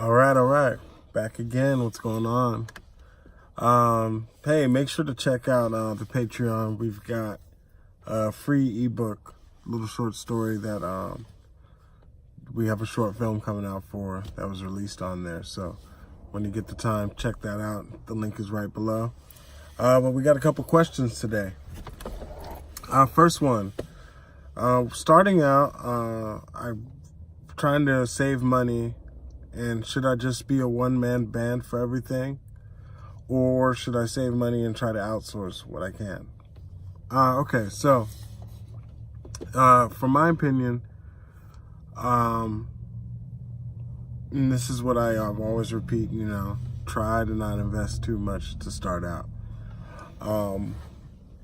All right. Back again. What's going on? Hey, make sure to check out the Patreon. We've got a free ebook, little short story that we have a short film coming out for that was released on there. So when you get the time, check that out. The link is right below. But we got a couple questions today. First one, starting out, I'm trying to save money. And should I just be a one-man band for everything? Or should I save money and try to outsource what I can? Okay, so, from my opinion, and this is what I've always repeat, try to not invest too much to start out.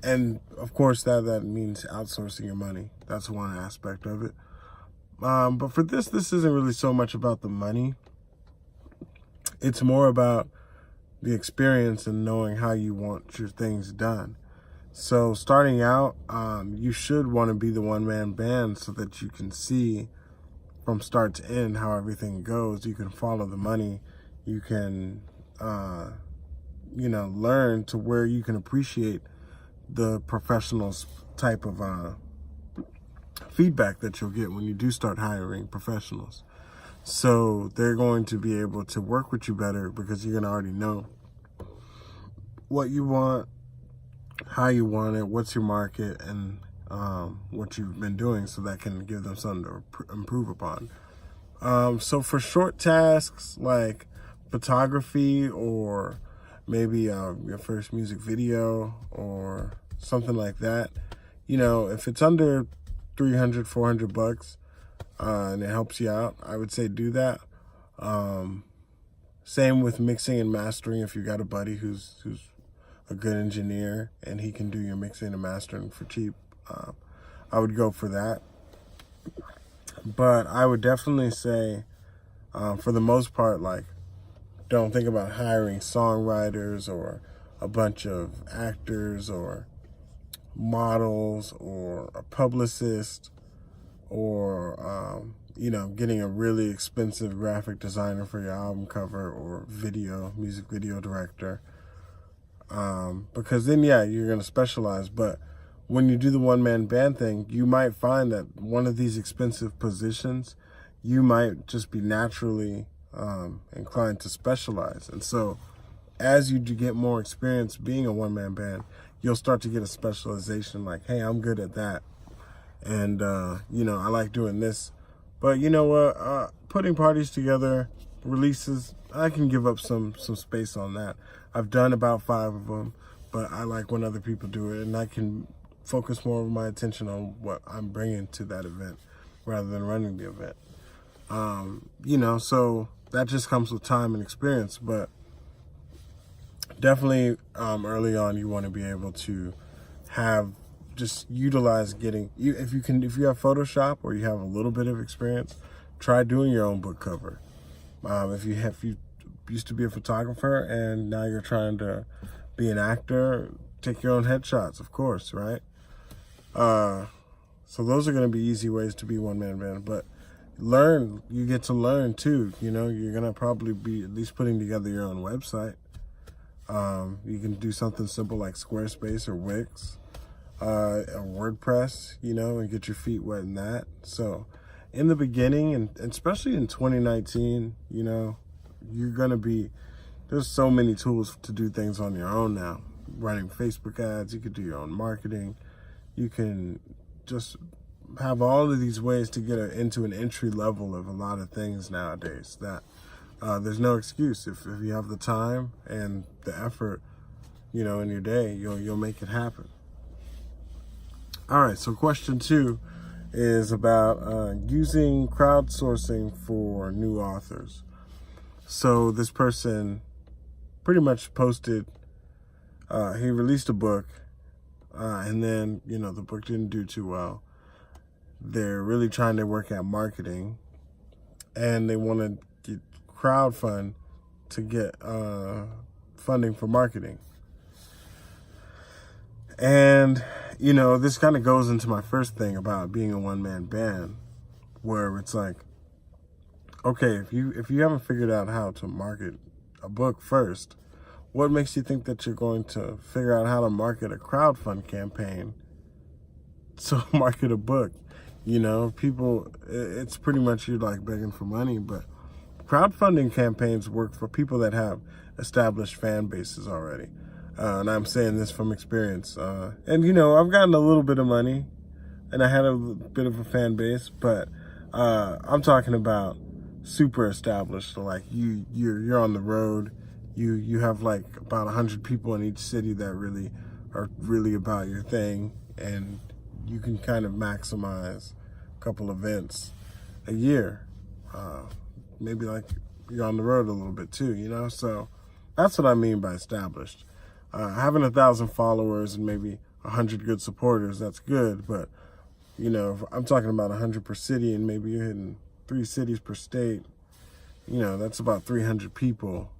And of course that means outsourcing your money. That's one aspect of it. But for this isn't really so much about the money. It's more about the experience and knowing how you want your things done. So starting out, you should want to be the one-man band so that you can see from start to end how everything goes. You can follow the money. You can, learn to where you can appreciate the professionals type of feedback that you'll get when you do start hiring professionals. So they're going to be able to work with you better because you're going to already know what you want, how you want it, what's your market, and what you've been doing, so that can give them something to improve upon. So for short tasks like photography, or maybe your first music video or something like that, if it's under $300, $400 and it helps you out, I would say do that. Same with mixing and mastering. If you got a buddy who's a good engineer and he can do your mixing and mastering for cheap, I would go for that. But I would definitely say, for the most part, don't think about hiring songwriters or a bunch of actors or models or a publicist, or getting a really expensive graphic designer for your album cover, or music video director, because then you're going to specialize. But when you do the one-man band thing, you might find that one of these expensive positions, you might just be naturally inclined to specialize. And so as you do get more experience being a one-man band, you'll start to get a specialization, like, hey, I'm good at that. And, I like doing this. But you know what? Putting parties together, releases, I can give up some space on that. I've done about 5 of them, but I like when other people do it, and I can focus more of my attention on what I'm bringing to that event rather than running the event. So that just comes with time and experience. But definitely early on, you want to be able to just utilize if you have Photoshop or you have a little bit of experience, try doing your own book cover. If you used to be a photographer and now you're trying to be an actor, take your own headshots, of course, right? So those are going to be easy ways to be one-man band. But you get to learn too. You're going to probably be at least putting together your own website. You can do something simple like Squarespace or Wix, or WordPress, and get your feet wet in that. So in the beginning, and especially in 2019, you're going to there's so many tools to do things on your own now. Running Facebook ads, you could do your own marketing. You can just have all of these ways to get into an entry level of a lot of things nowadays, that there's no excuse. If you have the time and the effort, in your day, you'll make it happen. All right, so question 2 is about using crowdsourcing for new authors. So this person pretty much posted, he released a book, and then, the book didn't do too well. They're really trying to work at marketing, and they want to get crowdfund to get funding for marketing. And, this kind of goes into my first thing about being a one-man band, where it's like, okay, if you haven't figured out how to market a book first, what makes you think that you're going to figure out how to market a crowdfund campaign to market a book? You know, people, it's pretty much you're like begging for money, but crowdfunding campaigns work for people that have established fan bases already. And I'm saying this from experience. And, you know, I've gotten a little bit of money and I had a bit of a fan base, but I'm talking about super established. So like you're on the road. You have like about 100 people in each city that really are really about your thing, and you can kind of maximize a couple events a year. Maybe like you're on the road a little bit too, you know? So that's what I mean by established. Having 1,000 followers and maybe 100 good supporters, that's good. But, you know, if I'm talking about 100 per city and maybe you're hitting 3 cities per state, you know, that's about 300 people,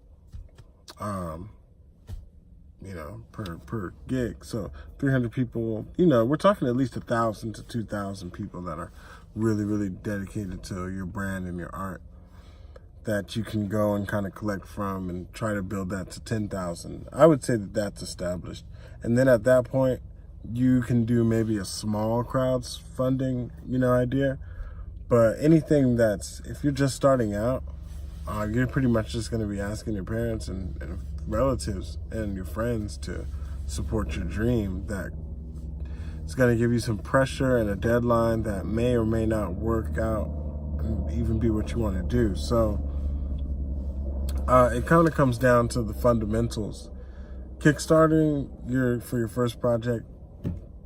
you know, per gig. So 300 people, you know, we're talking at least 1,000 to 2,000 people that are really, really dedicated to your brand and your art, that you can go and kind of collect from and try to build that to 10,000. I would say that that's established. And then at that point, you can do maybe a small crowdfunding, you know, idea. But anything that's, if you're just starting out, you're pretty much just going to be asking your parents and relatives and your friends to support your dream. That it's going to give you some pressure and a deadline that may or may not work out and even be what you want to do. So it kind of comes down to the fundamentals. Kickstarting for your first project,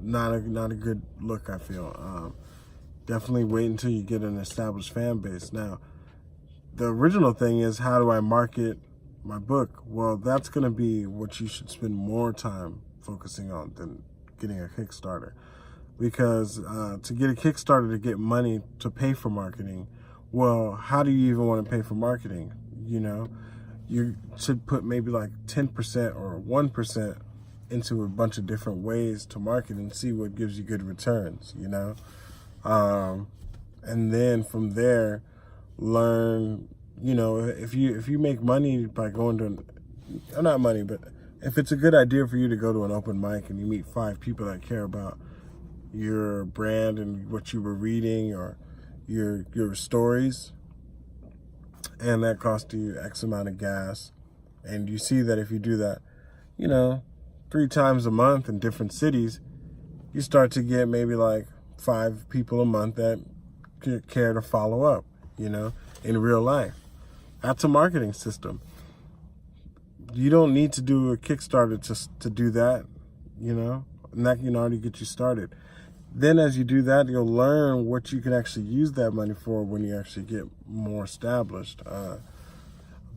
not a good look, I feel. Definitely wait until you get an established fan base. Now, the original thing is, how do I market my book? Well, that's going to be what you should spend more time focusing on than getting a Kickstarter. Because to get a Kickstarter to get money to pay for marketing, well, how do you even want to pay for marketing? You know, you should put maybe like 10% or 1% into a bunch of different ways to market and see what gives you good returns, you know? And then from there, learn, you know, if you make money by going to, not money, but if it's a good idea for you to go to an open mic and you meet 5 people that care about your brand and what you were reading or your stories, and that cost you X amount of gas, and you see that if you do that, you know, 3 times a month in different cities, you start to get maybe like 5 people a month that care to follow up, you know, in real life. That's a marketing system. You don't need to do a Kickstarter to do that, you know, and that can already get you started. Then as you do that, you'll learn what you can actually use that money for when you actually get more established.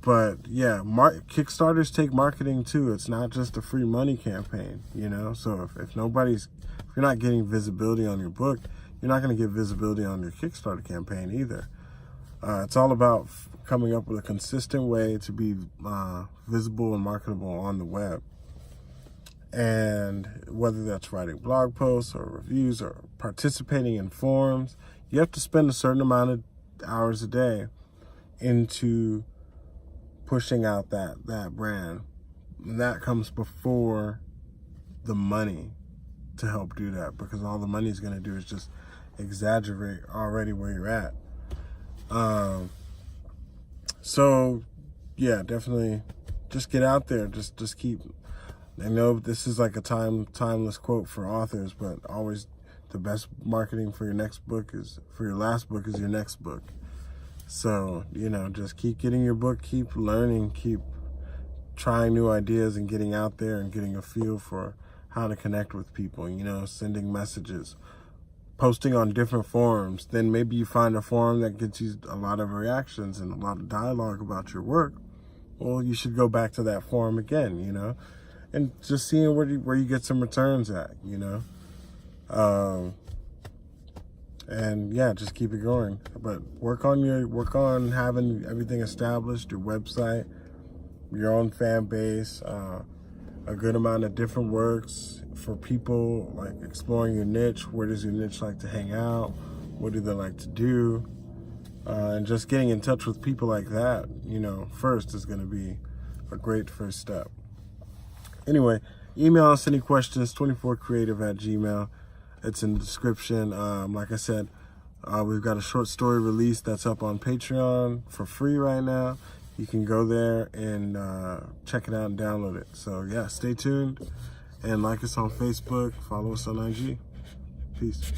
But yeah, Kickstarters take marketing too. It's not just a free money campaign, you know? So if you're not getting visibility on your book, you're not going to get visibility on your Kickstarter campaign either. It's all about coming up with a consistent way to be visible and marketable on the web. And whether that's writing blog posts or reviews or participating in forums, you have to spend a certain amount of hours a day into pushing out that brand. And that comes before the money to help do that, because all the money is going to do is just exaggerate already where you're at. So yeah, definitely just get out there. Just keep, I know this is like a timeless quote for authors, but always the best marketing for your next book for your last book is your next book. So, you know, just keep getting your book, keep learning, keep trying new ideas and getting out there and getting a feel for how to connect with people, you know, sending messages, posting on different forums. Then maybe you find a forum that gets you a lot of reactions and a lot of dialogue about your work. Well, you should go back to that forum again, you know, and just seeing where you get some returns at, you know. And yeah, just keep it going. But work on having everything established, your website, your own fan base, a good amount of different works for people, like exploring your niche. Where does your niche like to hang out? What do they like to do? And just getting in touch with people like that, you know, first is going to be a great first step. Anyway, email us any questions, 24creative@gmail.com. It's in the description. Like I said, we've got a short story release that's up on Patreon for free right now. You can go there and check it out and download it. So yeah, stay tuned and like us on Facebook, follow us on IG. Peace.